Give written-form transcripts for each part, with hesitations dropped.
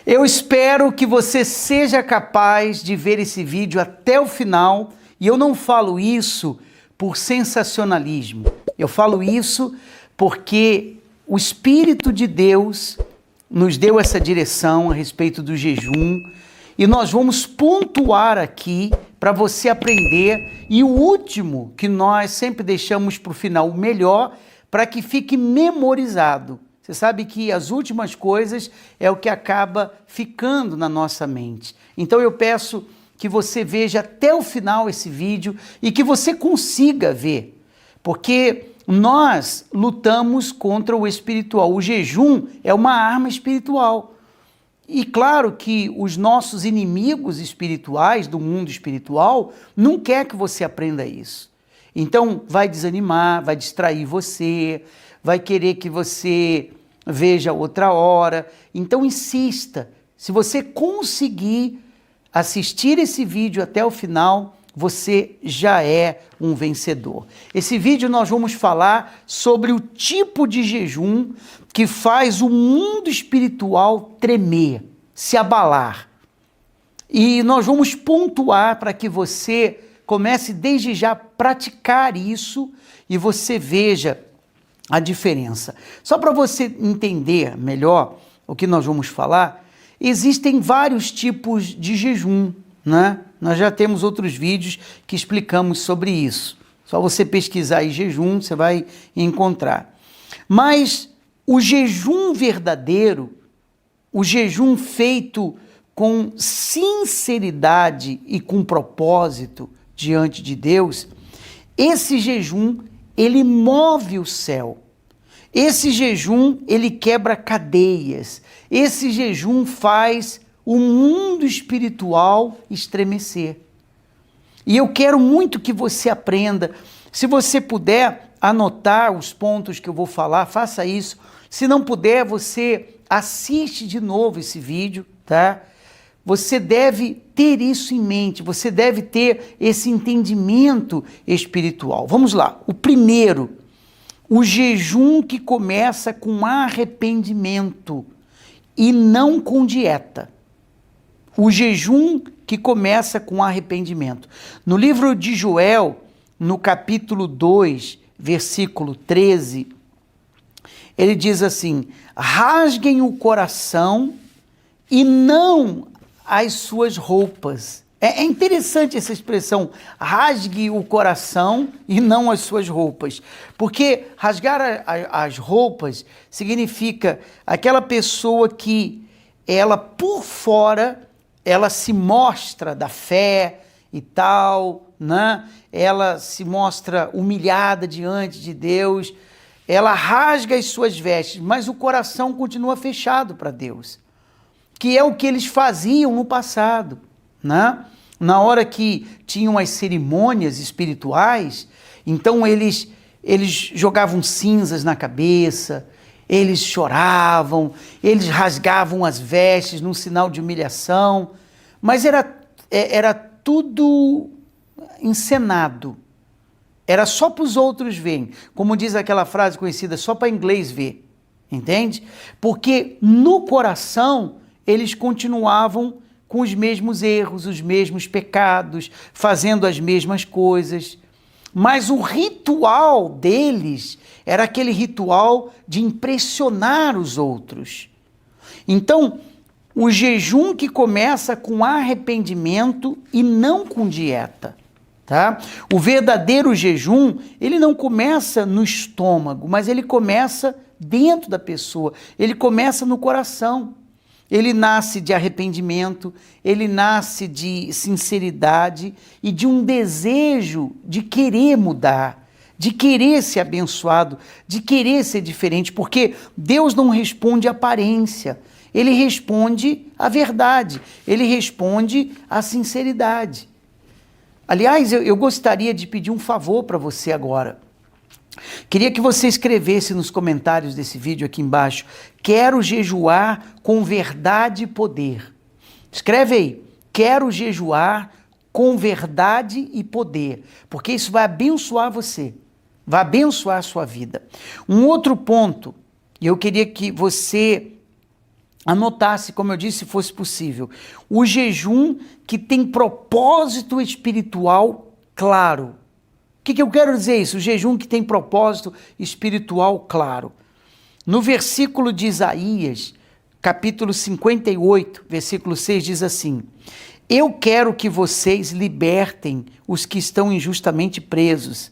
Eu espero que você seja capaz de ver esse vídeo até o final, e eu não falo isso por sensacionalismo. Eu falo isso porque o Espírito de Deus nos deu essa direção a respeito do jejum, e nós vamos pontuar aqui para você aprender, e o último que nós sempre deixamos para o final, o melhor, para que fique memorizado. Você sabe que as últimas coisas é o que acaba ficando na nossa mente. Então eu peço que você veja até o final esse vídeo e que você consiga ver, porque nós lutamos contra o espiritual. O jejum é uma arma espiritual. E claro que os nossos inimigos espirituais, do mundo espiritual, não quer que você aprenda isso. Então vai desanimar, vai distrair você, vai querer que você veja outra hora. Então insista. Se você conseguir assistir esse vídeo até o final, você já é um vencedor. Esse vídeo nós vamos falar sobre o tipo de jejum que faz o mundo espiritual tremer, se abalar. E nós vamos pontuar para que você comece desde já a praticar isso e você veja a diferença. Só para você entender melhor o que nós vamos falar, existem vários tipos de jejum, né? Nós já temos outros vídeos que explicamos sobre isso. Só você pesquisar aí jejum, você vai encontrar. Mas o jejum verdadeiro, o jejum feito com sinceridade e com propósito diante de Deus, esse jejum, ele move o céu. Esse jejum, ele quebra cadeias. Esse jejum faz o mundo espiritual estremecer. E eu quero muito que você aprenda. Se você puder anotar os pontos que eu vou falar, faça isso. Se não puder, você assiste de novo esse vídeo, tá? Você deve ter isso em mente, você deve ter esse entendimento espiritual. Vamos lá. O primeiro, o jejum que começa com arrependimento e não com dieta. O jejum que começa com arrependimento. No livro de Joel, no capítulo 2, versículo 13, ele diz assim: rasguem o coração e não as suas roupas. É interessante essa expressão, rasgue o coração e não as suas roupas. Porque rasgar as roupas significa aquela pessoa que ela, por fora, ela se mostra da fé e tal, né? Ela se mostra humilhada diante de Deus, ela rasga as suas vestes, mas o coração continua fechado para Deus, que é o que eles faziam no passado, né? Na hora que tinham as cerimônias espirituais, então eles jogavam cinzas na cabeça, eles choravam, eles rasgavam as vestes num sinal de humilhação, mas era tudo encenado, era só para os outros verem, como diz aquela frase conhecida, só para inglês ver, entende? Porque no coração eles continuavam com os mesmos erros, os mesmos pecados, fazendo as mesmas coisas. Mas o ritual deles era aquele ritual de impressionar os outros. Então, o jejum que começa com arrependimento e não com dieta, tá? O verdadeiro jejum, ele não começa no estômago, mas ele começa dentro da pessoa, ele começa no coração. Ele nasce de arrependimento, ele nasce de sinceridade e de um desejo de querer mudar, de querer ser abençoado, de querer ser diferente, porque Deus não responde à aparência, ele responde à verdade, ele responde à sinceridade. Aliás, eu gostaria de pedir um favor para você agora. Queria que você escrevesse nos comentários desse vídeo aqui embaixo: quero jejuar com verdade e poder. Escreve aí: quero jejuar com verdade e poder, porque isso vai abençoar você, vai abençoar a sua vida. Um outro ponto, e eu queria que você anotasse, como eu disse, se fosse possível, o jejum que tem propósito espiritual claro. O que eu quero dizer isso? O jejum que tem propósito espiritual claro. No versículo de Isaías, capítulo 58, versículo 6, diz assim: eu quero que vocês libertem os que estão injustamente presos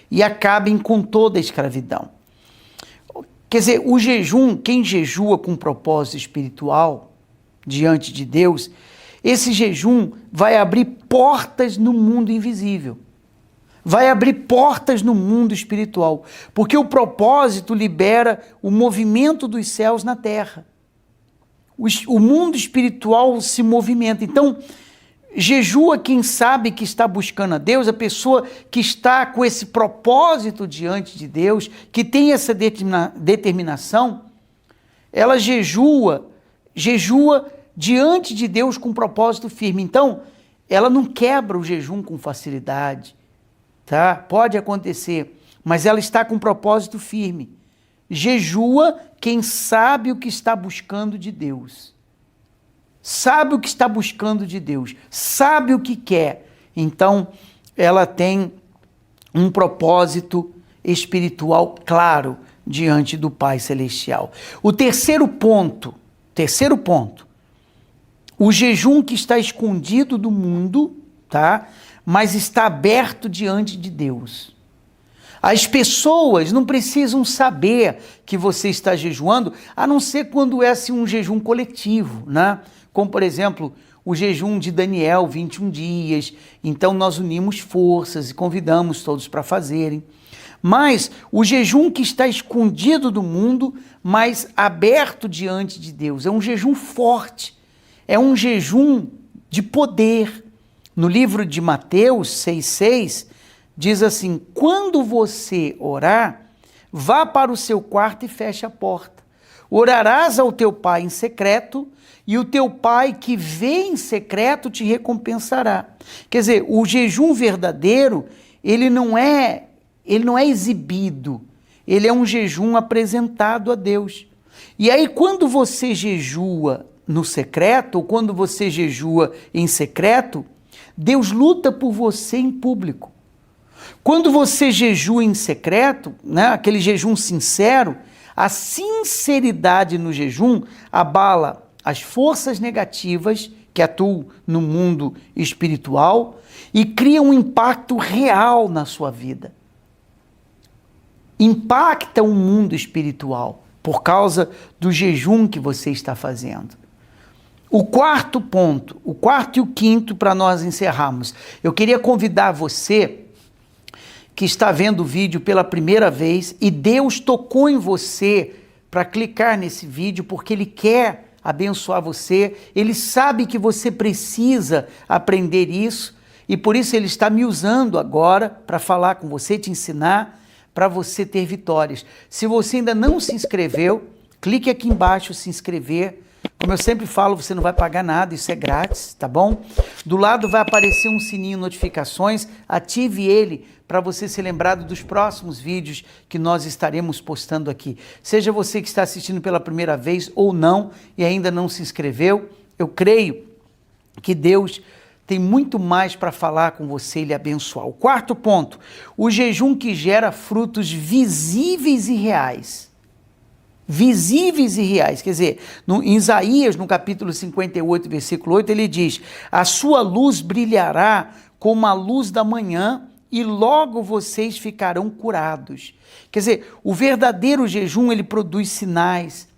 e acabem com toda a escravidão. Quer dizer, o jejum, quem jejua com propósito espiritual diante de Deus, esse jejum vai abrir portas no mundo invisível. Vai abrir portas no mundo espiritual, porque o propósito libera o movimento dos céus na terra. O mundo espiritual se movimenta. Então, jejua quem sabe que está buscando a Deus, a pessoa que está com esse propósito diante de Deus, que tem essa determinação, ela jejua diante de Deus com propósito firme. Então, ela não quebra o jejum com facilidade, tá? Pode acontecer, mas ela está com propósito firme. Jejua quem sabe o que está buscando de Deus. Sabe o que está buscando de Deus, sabe o que quer. Então, ela tem um propósito espiritual claro diante do Pai Celestial. O terceiro ponto, o jejum que está escondido do mundo, tá? Mas está aberto diante de Deus. As pessoas não precisam saber que você está jejuando, a não ser quando é assim, um jejum coletivo, né? Como, por exemplo, o jejum de Daniel, 21 dias. Então, nós unimos forças e convidamos todos para fazerem. Mas o jejum que está escondido do mundo, mas aberto diante de Deus, é um jejum forte, é um jejum de poder. No livro de Mateus 6,6, diz assim: quando você orar, vá para o seu quarto e feche a porta. Orarás ao teu pai em secreto, e o teu pai que vê em secreto te recompensará. Quer dizer, o jejum verdadeiro, ele não é exibido, ele é um jejum apresentado a Deus. E aí, quando você jejua no secreto, ou quando você jejua em secreto, Deus luta por você em público. Quando você jejua em secreto, né, aquele jejum sincero, a sinceridade no jejum abala as forças negativas que atuam no mundo espiritual e cria um impacto real na sua vida. Impacta o mundo espiritual por causa do jejum que você está fazendo. O quarto ponto, o quarto e o quinto para nós encerrarmos. Eu queria convidar você que está vendo o vídeo pela primeira vez e Deus tocou em você para clicar nesse vídeo porque Ele quer abençoar você, Ele sabe que você precisa aprender isso e por isso Ele está me usando agora para falar com você, te ensinar, para você ter vitórias. Se você ainda não se inscreveu, clique aqui embaixo, se inscrever. Como eu sempre falo, você não vai pagar nada, isso é grátis, tá bom? Do lado vai aparecer um sininho de notificações, ative ele para você ser lembrado dos próximos vídeos que nós estaremos postando aqui. Seja você que está assistindo pela primeira vez ou não e ainda não se inscreveu, eu creio que Deus tem muito mais para falar com você e lhe abençoar. O quarto ponto, o jejum que gera frutos visíveis e reais. Visíveis e reais, quer dizer, em Isaías, no capítulo 58, versículo 8, ele diz: a sua luz brilhará como a luz da manhã e logo vocês ficarão curados. Quer dizer, o verdadeiro jejum, ele produz sinais,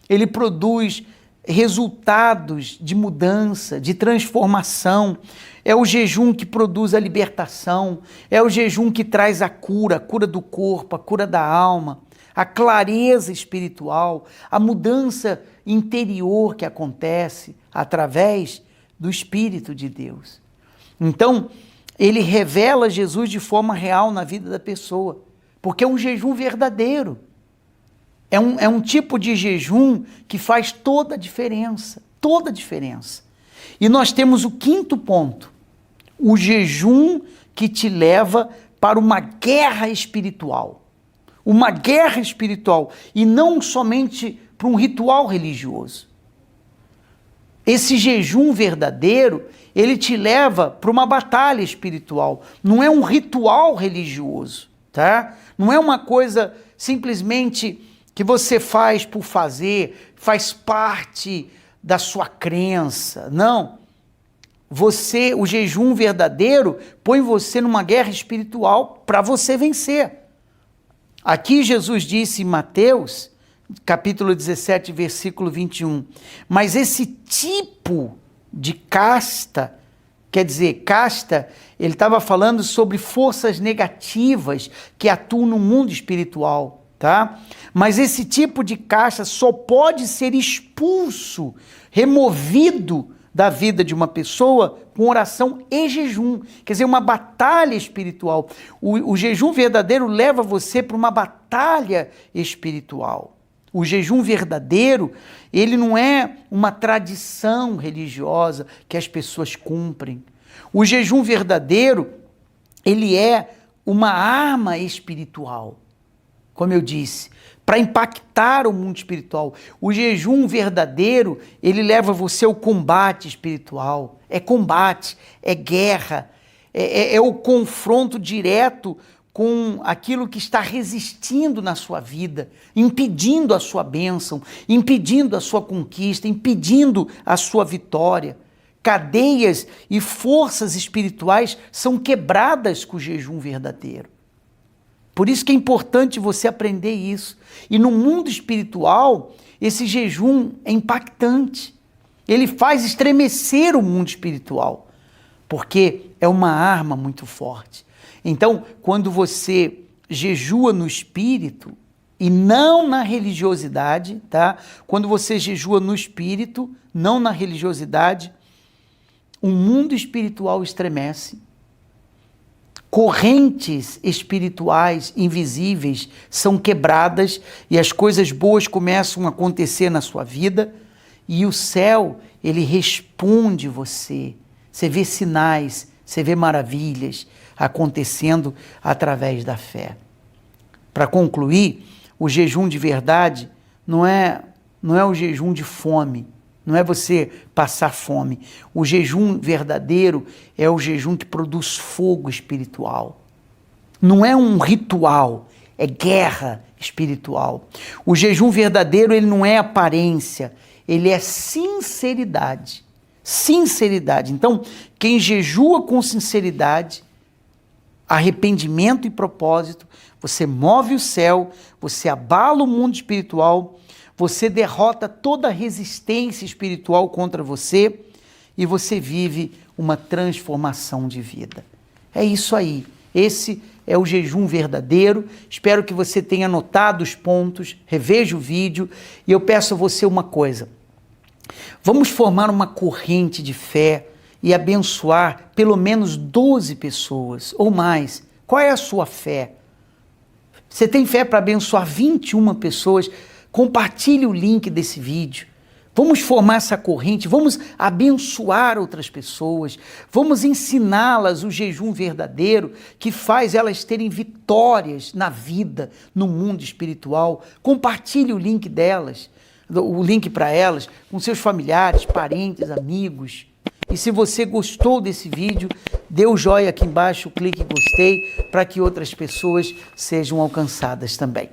ele produz resultados de mudança, de transformação. É o jejum que produz a libertação, é o jejum que traz a cura do corpo, a cura da alma, a clareza espiritual, a mudança interior que acontece através do Espírito de Deus. Então, ele revela Jesus de forma real na vida da pessoa, porque é um jejum verdadeiro. É um tipo de jejum que faz toda a diferença, toda a diferença. E nós temos o quinto ponto, o jejum que te leva para uma guerra espiritual. Uma guerra espiritual e não somente para um ritual religioso. Esse jejum verdadeiro, ele te leva para uma batalha espiritual. Não é um ritual religioso, tá? Não é uma coisa simplesmente que você faz por fazer, faz parte da sua crença. Não. O jejum verdadeiro põe você numa guerra espiritual para você vencer. Aqui Jesus disse em Mateus, capítulo 17, versículo 21, mas esse tipo de casta, quer dizer, casta, ele estava falando sobre forças negativas que atuam no mundo espiritual, tá? Mas esse tipo de casta só pode ser expulso, removido da vida de uma pessoa com oração e jejum, quer dizer, uma batalha espiritual. O jejum verdadeiro leva você para uma batalha espiritual. O jejum verdadeiro, ele não é uma tradição religiosa que as pessoas cumprem. O jejum verdadeiro, ele é uma arma espiritual, como eu disse, para impactar o mundo espiritual. O jejum verdadeiro, ele leva você ao combate espiritual. É combate, é guerra, é o confronto direto com aquilo que está resistindo na sua vida, impedindo a sua bênção, impedindo a sua conquista, impedindo a sua vitória. Cadeias e forças espirituais são quebradas com o jejum verdadeiro. Por isso que é importante você aprender isso. E no mundo espiritual, esse jejum é impactante. Ele faz estremecer o mundo espiritual, porque é uma arma muito forte. Então, quando você jejua no espírito e não na religiosidade, tá? Quando você jejua no espírito, não na religiosidade, o mundo espiritual estremece. Correntes espirituais invisíveis são quebradas e as coisas boas começam a acontecer na sua vida e o céu, ele responde você. Você vê sinais, você vê maravilhas acontecendo através da fé. Para concluir, o jejum de verdade não é o jejum de fome, não é você passar fome. O jejum verdadeiro é o jejum que produz fogo espiritual. Não é um ritual, é guerra espiritual. O jejum verdadeiro, ele não é aparência, ele é sinceridade. Sinceridade. Então, quem jejua com sinceridade, arrependimento e propósito, você move o céu, você abala o mundo espiritual, você derrota toda a resistência espiritual contra você e você vive uma transformação de vida. É isso aí. Esse é o jejum verdadeiro. Espero que você tenha anotado os pontos, reveja o vídeo e eu peço a você uma coisa. Vamos formar uma corrente de fé e abençoar pelo menos 12 pessoas ou mais. Qual é a sua fé? Você tem fé para abençoar 21 pessoas? Compartilhe o link desse vídeo. Vamos formar essa corrente, vamos abençoar outras pessoas, vamos ensiná-las o jejum verdadeiro que faz elas terem vitórias na vida, no mundo espiritual. Compartilhe o link delas, o link para elas, com seus familiares, parentes, amigos. E se você gostou desse vídeo, dê o joinha aqui embaixo, clique em gostei, para que outras pessoas sejam alcançadas também.